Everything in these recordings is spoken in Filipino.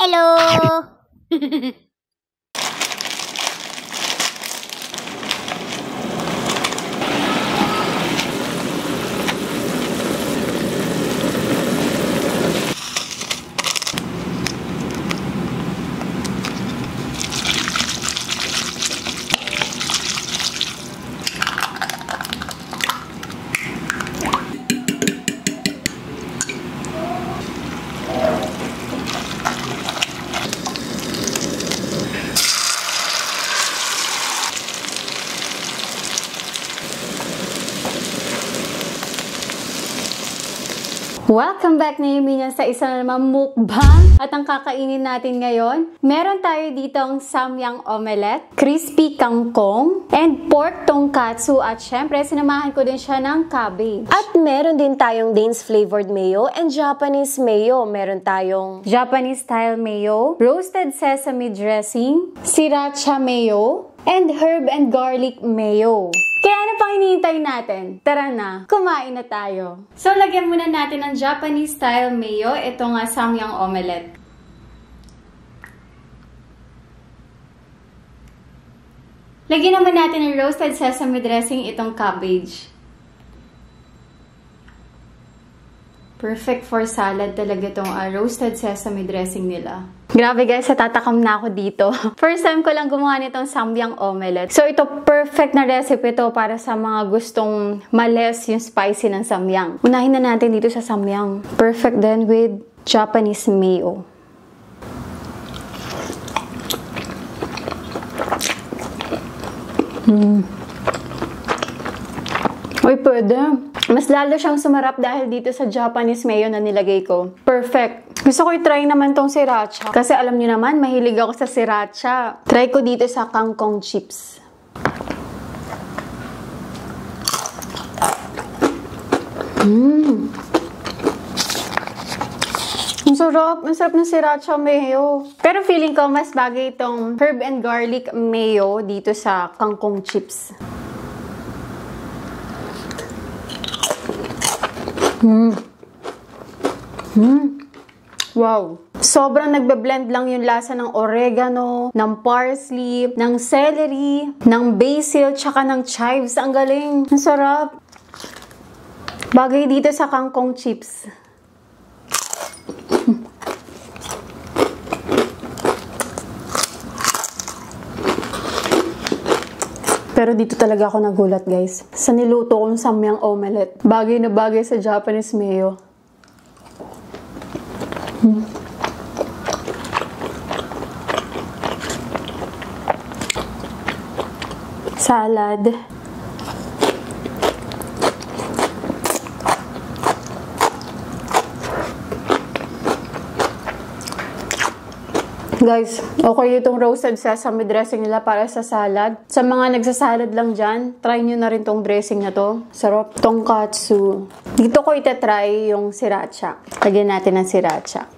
Hello! Welcome back na yung Minions sa isa na naman mukbang. At ang kakainin natin ngayon, meron tayo ditong samyang omelette, crispy kangkong, and pork tonkatsu. At syempre, sinamahan ko din siya ng cabbage. At meron din tayong Dane's flavored mayo and Japanese mayo. Meron tayong Japanese style mayo, roasted sesame dressing, sriracha mayo, and herb and garlic mayo. Kaya ano pang hinihintay natin? Tara na, kumain na tayo. So, lagyan muna natin ng Japanese style mayo. Ito nga samyang omelette. Lagyan naman natin ng roasted sesame dressing itong cabbage. Perfect for salad talaga itong roasted sesame dressing nila. Grabe guys, tatakam na ako dito. First time ko lang gumawa nitong samyang omelette. So ito, perfect na recipe to para sa mga gustong males yung spicy ng samyang. Unahin na natin dito sa samyang. Perfect din with Japanese mayo. Uy, pwede. Mas lalo siyang sumarap dahil dito sa Japanese mayo na nilagay ko. Perfect. Gusto ko i-try naman tong sriracha. Kasi alam niyo naman, mahilig ako sa sriracha. Try ko dito sa kangkong chips. Ang sarap. Ang sarap ng sriracha mayo. Pero feeling ko, mas bagay itong herb and garlic mayo dito sa kangkong chips. Wow! Sobrang nagbe-blend lang yung lasa ng oregano, ng parsley, ng celery, ng basil, tsaka ng chives. Ang galing! Ang sarap! Bagay dito sa kangkong chips. Pero dito talaga ako nagulat guys. Sa niluto kong samyang omelette. Bagay na bagay sa Japanese mayo. Salad. Guys, okay itong roasted sesame dressing nila para sa salad. Sa mga nagsasalad lang dyan, try nyo na rin tong dressing na to. Sarap. Tonkatsu. Dito ko itatry yung sriracha. Lagyan natin ng sriracha.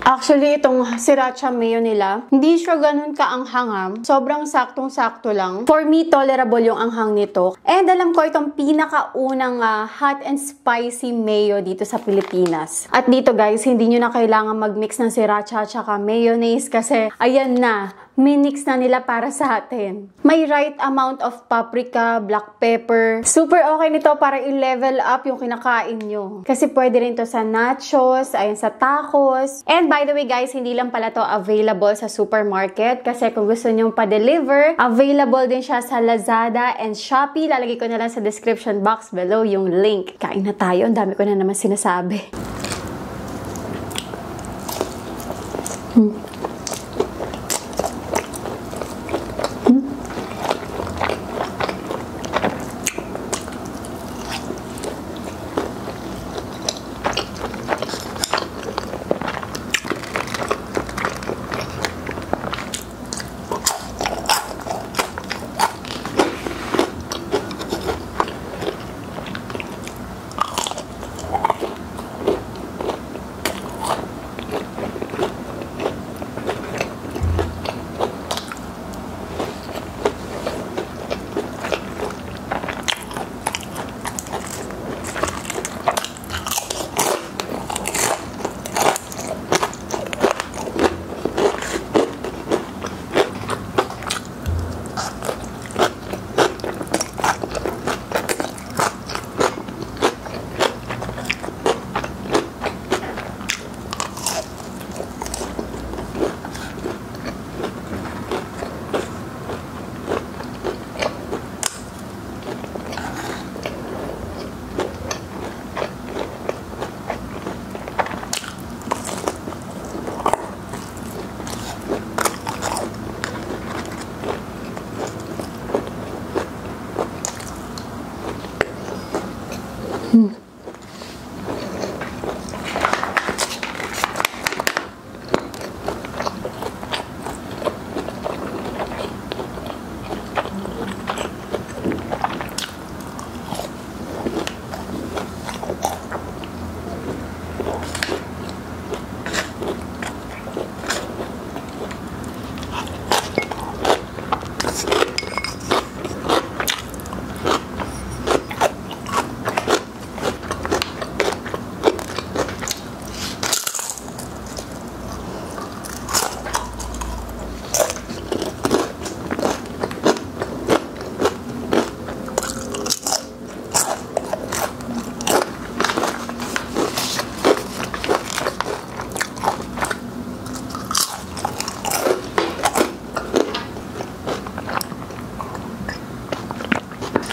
Actually, itong sriracha mayo nila, hindi siya ganun kaanghang. Sobrang saktong-sakto lang. For me, tolerable yung anghang nito. And alam ko itong pinakaunang hot and spicy mayo dito sa Pilipinas. At dito guys, hindi nyo na kailangan mag-mix ng sriracha at mayonnaise kasi ayan na, minix na nila para sa atin. May right amount of paprika, black pepper. Super okay nito para i-level up yung kinakain nyo. Kasi pwede rin to sa nachos, ayun sa tacos. And by the way guys, hindi lang pala to available sa supermarket. Kasi kung gusto nyong pa-deliver, available din siya sa Lazada and Shopee. Lalagay ko na lang sa description box below yung link. Kain na tayo. Ang dami ko na naman sinasabi.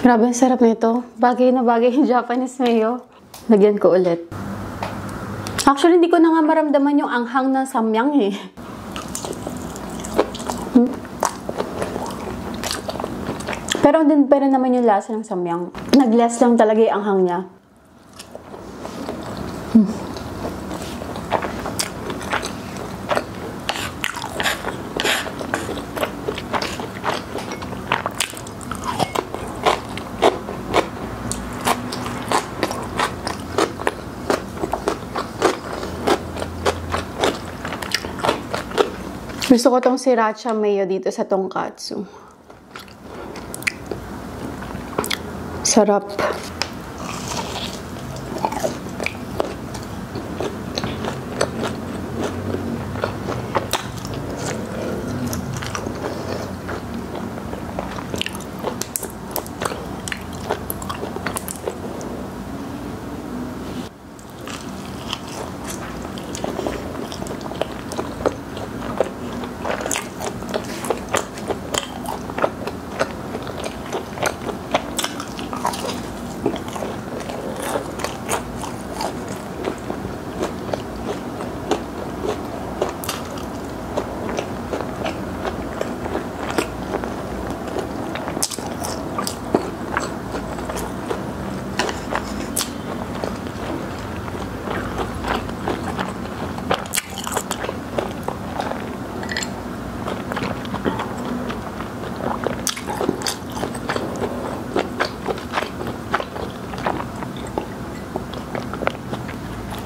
Grabe, ang sarap nito. Bagay na bagay yung Japanese mayo. Lagyan ko ulit. Actually, hindi ko na nga maramdaman yung anghang ng samyang eh. Pero din pa rin naman yung lasa ng samyang. Nag-less lang talaga yung anghang niya. Gusto ko tong sriracha mayo dito sa tonkatsu. Sarap.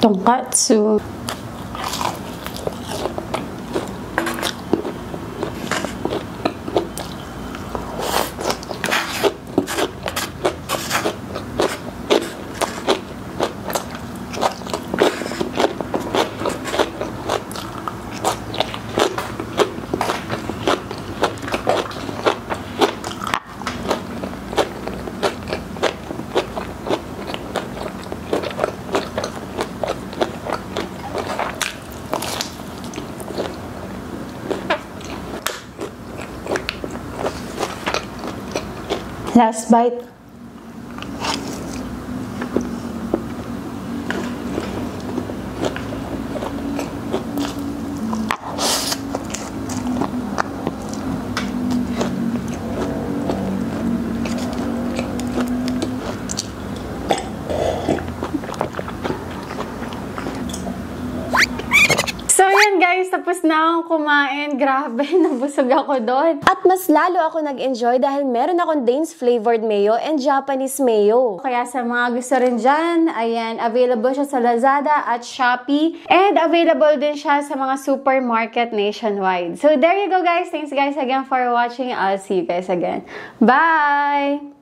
Tonkatsu. Last bite. So yan guys, tapos na akong kumain. Grabe, nabusog ako doon. At mas lalo ako nag-enjoy dahil meron akong Danes flavored mayo and Japanese mayo. Kaya sa mga gusto rin dyan, ayan, available siya sa Lazada at Shopee. And available din siya sa mga supermarket nationwide. So there you go guys. Thanks guys again for watching. I'll see you guys again. Bye!